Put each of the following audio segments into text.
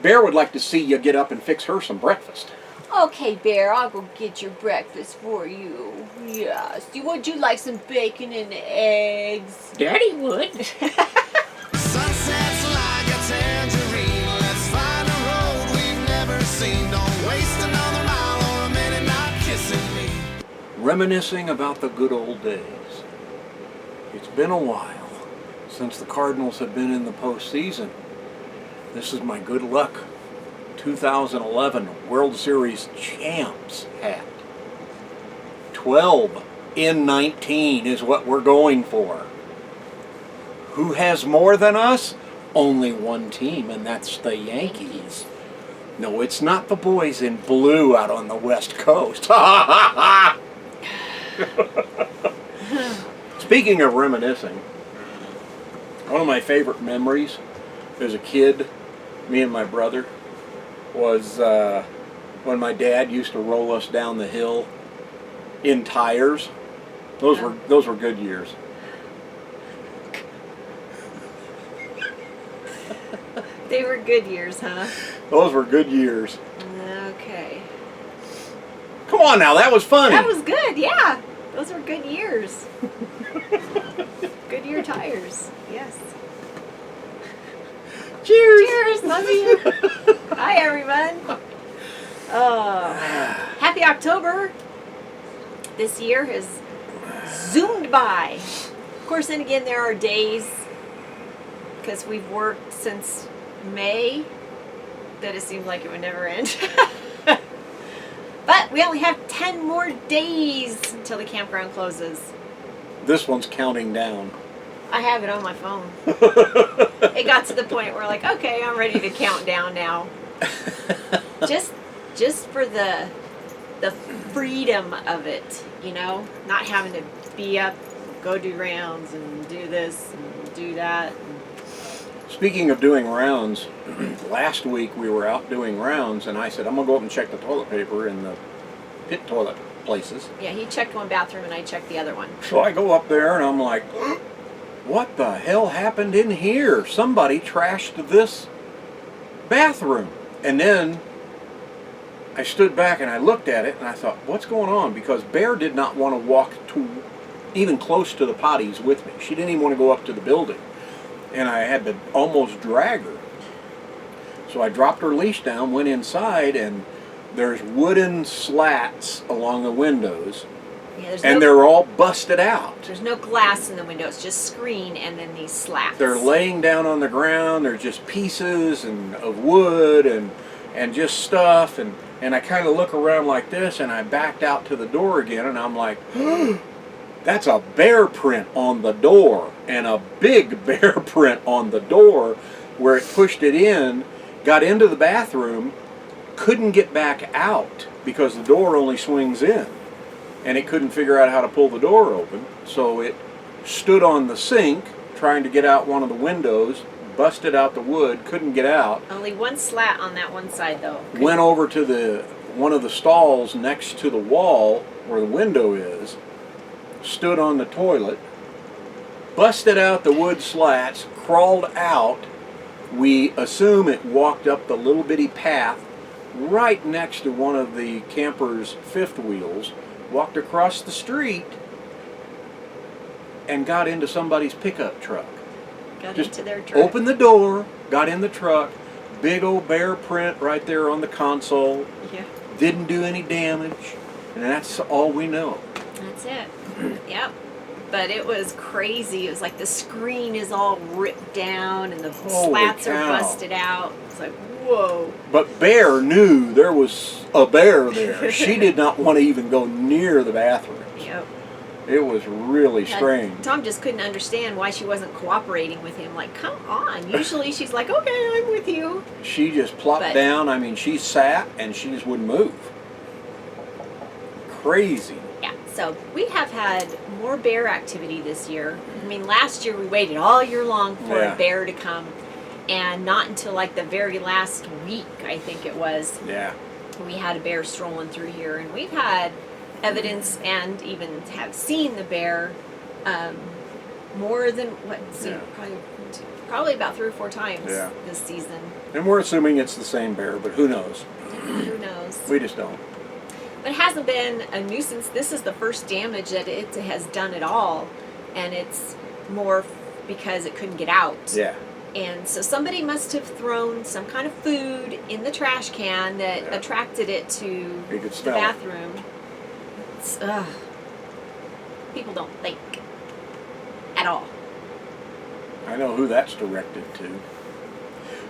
Bear would like to see you get up and fix her some breakfast. Okay, Bear, I'll go get your breakfast for you. Yes. Would you like some bacon and eggs? Daddy would. Sunsets like a tangerine. Let's find a road we've never seen. Don't waste another mile or a minute not kissing me. Reminiscing about the good old days. It's been a while since the Cardinals have been in the postseason. This is my good luck 2011 World Series champs hat. 12 in 19 is what we're going for. Who has more than us? Only one team, and that's the Yankees. No, it's not the boys in blue out on the West Coast. Speaking of reminiscing, one of my favorite memories as a kid, me and my brother, was when my dad used to roll us down the hill in tires. Those were good years. They were good years, huh? Those were good years. Okay. Come on now, that was funny. That was good, yeah. Those were good years. Goodyear tires, yes. Cheers. Cheers, love you. Hi, everyone. Happy October. This year has zoomed by. Of course, then again, there are days, because we've worked since May, that it seems like it would never end. But we only have 10 more days until the campground closes. This one's counting down. I have it on my phone. It got to the point where, like, okay, I'm ready to count down now. Just for the freedom of it, you know, not having to be up, go do rounds and do this and do that. Speaking of doing rounds, last week we were out doing rounds, and I said, I'm going to go up and check the toilet paper in the pit toilet places. Yeah, he checked one bathroom and I checked the other one. So I go up there and I'm like, what the hell happened in here? Somebody trashed this bathroom. And then I stood back and I looked at it and I thought, what's going on? Because Bear did not want to walk to even close to the potties with me. She didn't even want to go up to the building. And I had to almost drag her. So I dropped her leash down, went inside, and there's wooden slats along the windows. Yeah, and they're all busted out. There's no glass in the window. It's just screen and then these slats. They're laying down on the ground. They're just pieces of wood and just stuff. And I kind of look around like this, and I backed out to the door again, and I'm like, that's a bear print on the door, and a big bear print on the door where it pushed it in, got into the bathroom, couldn't get back out because the door only swings in, and it couldn't figure out how to pull the door open, so it stood on the sink trying to get out one of the windows, busted out the wood, couldn't get out. Only one slat on that one side though. Went over to one of the stalls next to the wall where the window is, stood on the toilet, busted out the wood slats, crawled out. We assume it walked up the little bitty path right next to one of the camper's fifth wheels, walked across the street, and got into somebody's pickup truck. Got Just into their truck. opened the door, got in the truck, big old bear print right there on the console. Yeah. Didn't do any damage, and that's all we know. That's it. Yep. But it was crazy. It was like the screen is all ripped down and the slats are busted out. It's like, whoa. But Bear knew there was a bear there. She did not want to even go near the bathroom. Yep. It was really strange. Tom just couldn't understand why she wasn't cooperating with him. Like, come on. Usually she's like, okay, I'm with you. She just plopped down. I mean, she sat and she just wouldn't move. Crazy. Yeah, so we have had more bear activity this year. I mean, last year we waited all year long for a bear to come, and not until like the very last week, I think it was. Yeah. We had a bear strolling through here, and we've had evidence and even have seen the bear more than probably probably about 3 or 4 times Yeah. this season. And we're assuming it's the same bear, but who knows? Who knows? We just don't. But it hasn't been a nuisance. This is the first damage that it has done at all, and it's more because it couldn't get out. Yeah. And so somebody must have thrown some kind of food in the trash can that Yeah. attracted it to You could the smell it. bathroom. It's, people don't think at all. I know who that's directed to.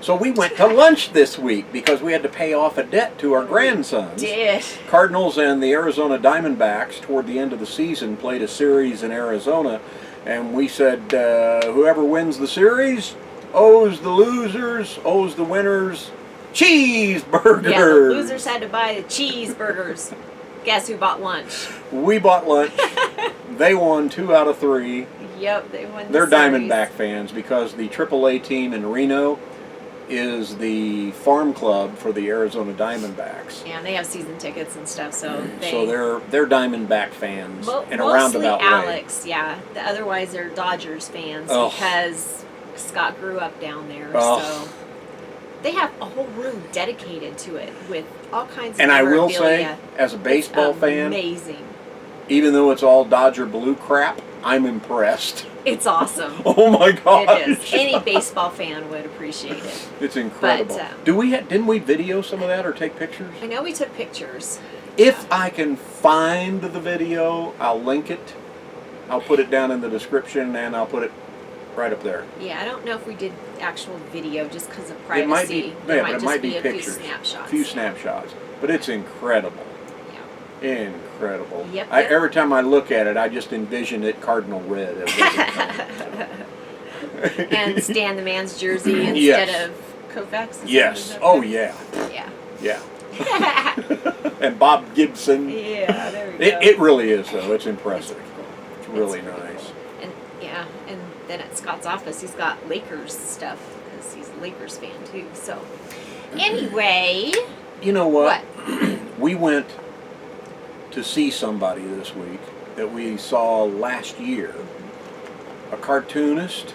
So we went to lunch this week because we had to pay off a debt to our grandsons. Did. Cardinals and the Arizona Diamondbacks toward the end of the season played a series in Arizona, and we said whoever wins the series owes the losers, owes the winners cheeseburgers. Yeah, the losers had to buy the cheeseburgers. Guess who bought lunch? We bought lunch. They won 2 out of 3. Yep, they won the They're series. Diamondback fans because the AAA team in Reno is the farm club for the Arizona Diamondbacks. Yeah, and they have season tickets and stuff, so they're Diamondback fans in a mostly roundabout way. Alex, yeah. Otherwise, they're Dodgers fans Oh. because Scott grew up down there. Oh. So they have a whole room dedicated to it with all kinds of And I will say, memorabilia. as a baseball fan, Amazing. even though it's all Dodger blue crap, I'm impressed. It's awesome. Oh my gosh! It is. Any baseball fan would appreciate it. It's incredible. But, Didn't we video some of that or take pictures? I know we took pictures. If I can find the video, I'll link it. I'll put it down in the description, and I'll put it right up there. Yeah, I don't know if we did actual video just because of It privacy. might be, yeah, There but it just might be a pictures. few snapshots. A few snapshots. But it's incredible. Yeah. Incredible. Yep, I, yep. every time I look at it, I just envision it cardinal red. And Stan the Man's jersey instead Yes. of Koufax. Yes. Oh, yeah. Yeah. Yeah. And Bob Gibson. Yeah, there we go. It really is, though. It's impressive. It's really It's really nice. And yeah, and then at Scott's office, he's got Lakers stuff because he's a Lakers fan too. So, anyway, You know what? what? We went to see somebody this week that we saw last year. A cartoonist.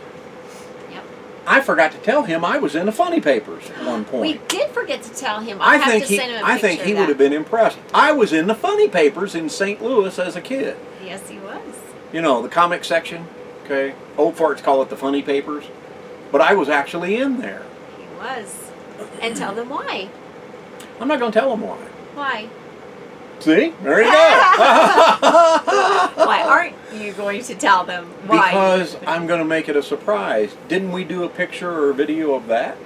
Yep. I forgot to tell him I was in the funny papers at one point. We did forget to tell him. I'll have to send him a I picture think he of would that. have been impressed. I was in the funny papers in St. Louis as a kid. Yes, he was. You know, the comic section, okay? Old farts call it the funny papers. But I was actually in there. He was. And tell them why. I'm not going to tell them why. Why? See? There you go. Why aren't you going to tell them why? Because I'm going to make it a surprise. Didn't we do a picture or a video of that?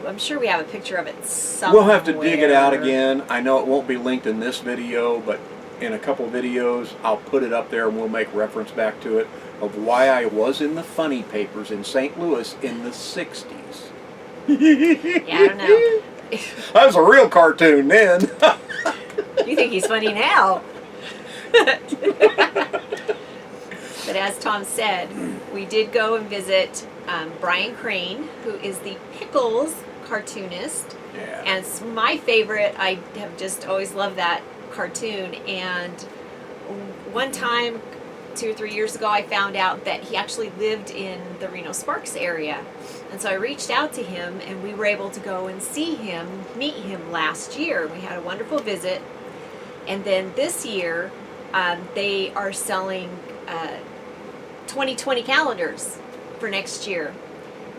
I'm sure we have a picture of it somewhere. We'll have to dig it out again. I know it won't be linked in this video, but in a couple videos, I'll put it up there and we'll make reference back to it of why I was in the funny papers in St. Louis in the 60s. Yeah, I don't know. That was a real cartoon then. You think he's funny now. But as Tom said, we did go and visit Bryan Crane, who is the Pickles cartoonist. Yeah. And it's my favorite. I have just always loved that cartoon. And one time, 2 or 3 years ago, I found out that he actually lived in the Reno Sparks area. And so I reached out to him, and we were able to go and meet him last year. We had a wonderful visit. And then this year, they are selling 2020 calendars for next year.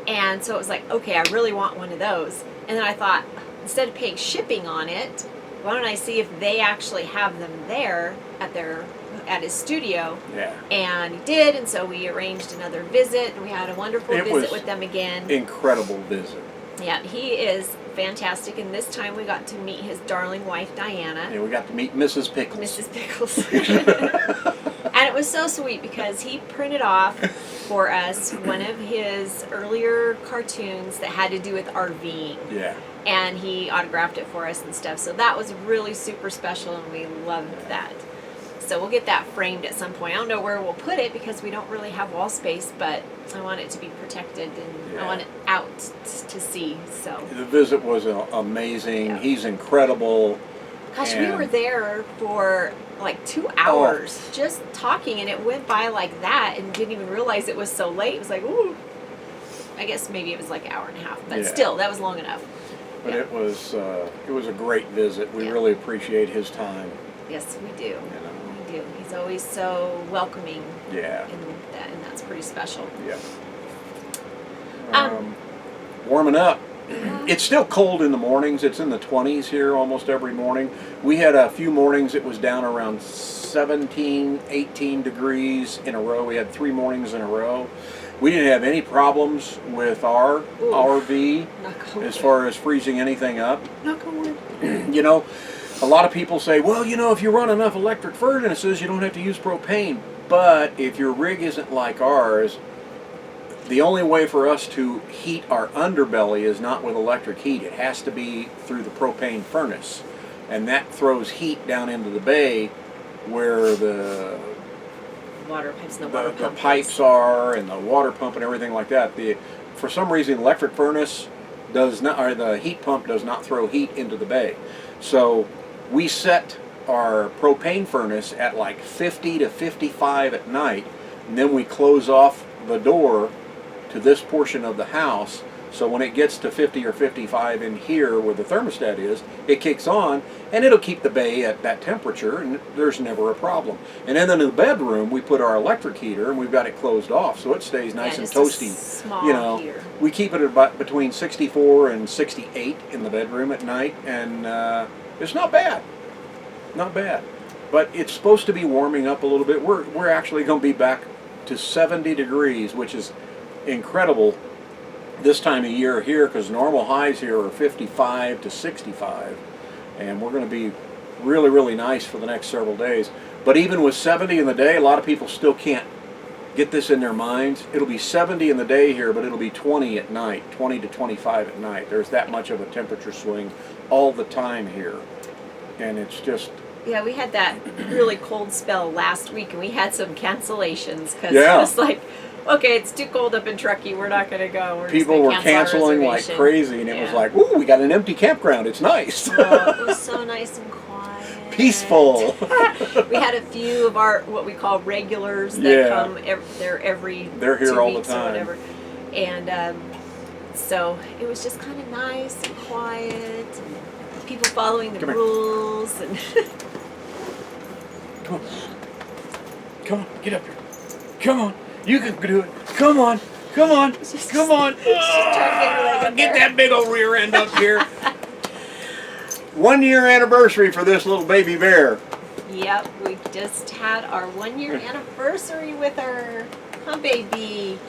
And so it was like, okay, I really want one of those. And then I thought, instead of paying shipping on it, why don't I see if they actually have them there at his studio? Yeah. And he did, and so we arranged another visit, and we had a wonderful It visit was with them again. Incredible visit. Yeah, he is fantastic, and this time we got to meet his darling wife, Diana. And we got to meet Mrs. Pickles. Mrs. Pickles. And it was so sweet because he printed off for us one of his earlier cartoons that had to do with RVing. Yeah. And he autographed it for us and stuff. So that was really super special, and we loved that. So we'll get that framed at some point. I don't know where we'll put it because we don't really have wall space, but I want it to be protected, and I want it out to see. So, The visit was amazing. Yeah. He's incredible. gosh, we And- were there for like 2 hours just talking, and it went by like that, and didn't even realize it was so late. It was like, ooh. I guess maybe it was like an hour and a half, but Yeah. still, that was long enough. But Yeah. it was a great visit. We Yeah. really appreciate his time. Yes, we do. You know. We do. He's always so welcoming, Yeah. and that's pretty special. Yeah. Um, Warming up. Yeah. It's still cold in the mornings. It's in the 20s here almost every morning. We had a few mornings it was down around 17, 18 degrees in a row. We had 3 mornings in a row. We didn't have any problems with our Ooh. RV Knock on as wood. far as freezing anything up. Knock on wood. You know, a lot of people say, well, you know, if you run enough electric furnaces, you don't have to use propane. But if your rig isn't like ours, the only way for us to heat our underbelly is not with electric heat. It has to be through the propane furnace. And that throws heat down into the bay where the Water pipes and the water the pump. pipes are and the water pump and everything like that. For some reason, electric furnace does not, or the heat pump does not throw heat into the bay. So we set our propane furnace at like 50 to 55 at night, and then we close off the door to this portion of the house. So when it gets to 50 or 55 in here where the thermostat is, it kicks on and it'll keep the bay at that temperature and there's never a problem. And then in the bedroom we put our electric heater and we've got it closed off so it stays nice and just a toasty. small You know, heater. we keep it about between 64 and 68 in the bedroom at night, and it's not bad. Not bad. But it's supposed to be warming up a little bit. We're actually going to be back to 70 degrees, which is incredible this time of year here, because normal highs here are 55 to 65, and we're going to be really, really nice for the next several days. But even with 70 in the day, a lot of people still can't get this in their minds. It'll be 70 in the day here, but it'll be 20 at night, 20 to 25 at night. There's that much of a temperature swing all the time here, and it's just... Yeah, we had that really cold spell last week, and we had some cancellations because Yeah. it was like, okay, it's too cold up in Truckee. We're not going to go. We're just People gonna were cancel our canceling like reservation. crazy, and it was Yeah. like, ooh, we got an empty campground. It's nice. Oh, it was so nice and quiet. Peaceful. We had a few of our what we call regulars that Yeah. come. They're They're here 2 all the weeks or time. whatever, and so it was just kind of nice and quiet, and people following the Come here. rules. And Come on. Come on, get up here. Come on. You can do it. Come on. Come on. Come on. trying to get her leg up Get there. that big old rear end up here. 1 year anniversary for this little baby bear. Yep, we just had our 1 year anniversary with our baby.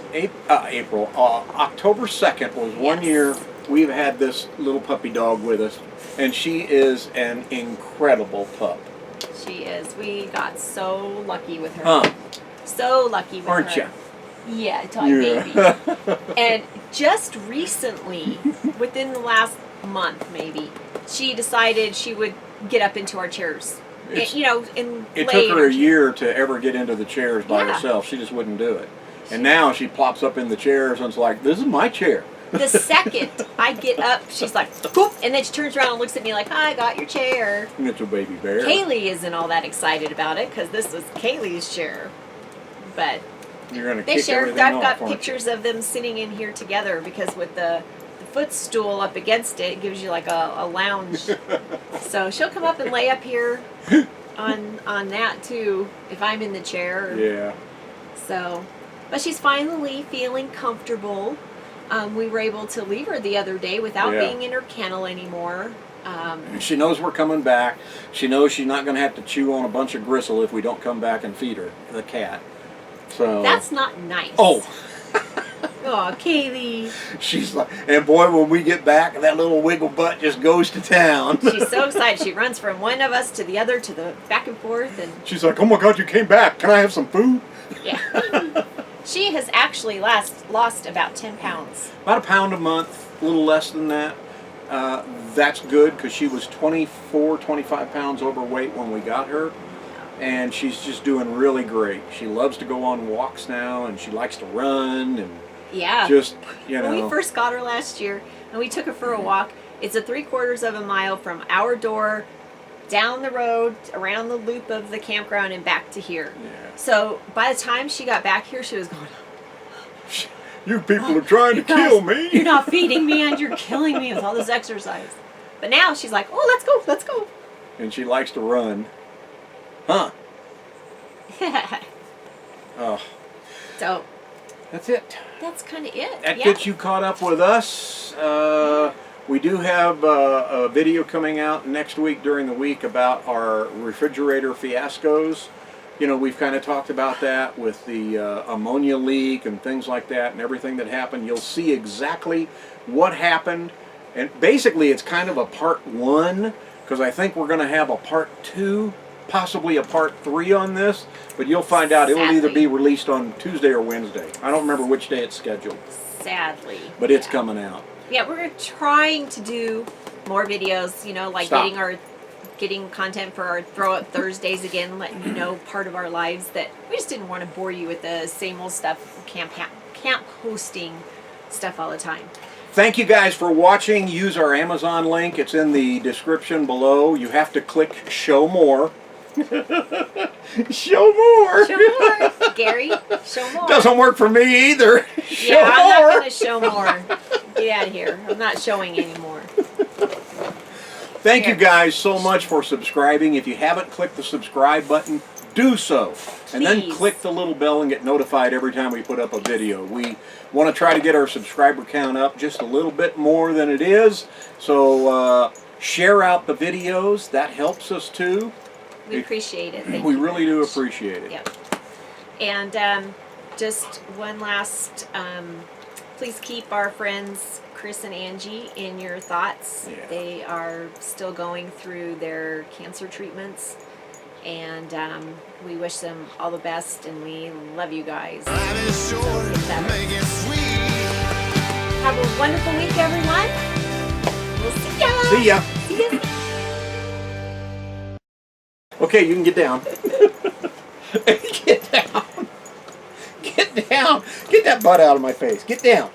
October 2nd was 1 Yes. year we've had this little puppy dog with us, and she is an incredible pup. She is. We got so lucky with her. Huh? So lucky with Aren't her. ya? Yeah, toy baby. And just recently, within the last month maybe, she decided she would get up into our chairs. It's- And It lay took in her our a year to ever get into the chairs by Yeah. herself. She just wouldn't do it. And now she plops up in the chairs and it's like, this is my chair. The second I get up, she's like, whoop, and then she turns around and looks at me like, I got your chair. And it's a baby bear. Kaylee isn't all that excited about it because this was Kaylee's chair. But You're going to they kick share. everything I've off, got aren't you? pictures of them sitting in here together because with the footstool up against it, it gives you like a lounge. So she'll come up and lay up here on that too if I'm in the chair. Yeah. So, but she's finally feeling comfortable. We were able to leave her the other day without Yeah. being in her kennel anymore. She knows we're coming back. She knows she's not going to have to chew on a bunch of gristle if we don't come back and feed her, the cat. So That's not nice. Oh, Oh, Kaylee. she's like, and boy, when we get back, that little wiggle butt just goes to town. She's so excited. She runs from one of us to the other, to the back and forth, and She's like, oh my God, you came back. Can I have some food? yeah. She has actually lost about 10 pounds. About a pound a month, a little less than that. That's good because she was 24, 25 pounds overweight when we got her. And she's just doing really great. She loves to go on walks now, and she likes to run, and Yeah. just, you When we know. first got her last year, and we took her for a walk, it's a 3/4 of a mile from our door down the road, around the loop of the campground, and back to here. Yeah. So by the time she got back here, she was going, You people are trying to kill me. You're not feeding me and you're killing me with all this exercise. But now she's like, oh, let's go, let's go. And she likes to run. Huh. Oh. So That's it. that's kind of it. That gets you caught up with us. We do have a video coming out next week during the week about our refrigerator fiascos. You know, we've kind of talked about that with the ammonia leak and things like that and everything that happened. You'll see exactly what happened. And basically, it's kind of a part 1, because I think we're going to have a part 2, possibly a part 3 on this. But you'll find out. It will either be released on Tuesday or Wednesday. I don't remember which day it's scheduled. Sadly. But it's coming out. Yeah, we're trying to do more videos, you know, like getting content for our Throw Up Thursdays again, letting you know part of our lives that we just didn't want to bore you with the same old stuff, camp hosting stuff all the time. Thank you guys for watching. Use our Amazon link. It's in the description below. You have to click Show More. Show more. Show more, Gary. Show more. Doesn't work for me either. Show yeah, I'm more. not going to show more. Get out of here. I'm not showing anymore. Thank you guys so much for subscribing. If you haven't clicked the subscribe button, do so. And then Please. click the little bell and get notified every time we put up a video. We want to try to get our subscriber count up just a little bit more than it is. So share out the videos. That helps us too. We appreciate it. Thank We you really very do much. appreciate it. Yep. And just one last, please keep our friends Chris and Angie in your thoughts. Yeah. They are still going through their cancer treatments, and we wish them all the best, and we love you guys. Life is short, make it sweet. Have a wonderful week, everyone. We'll see ya. See ya. See ya. Okay, you can get down. Get down. Get down. Get that butt out of my face. Get down.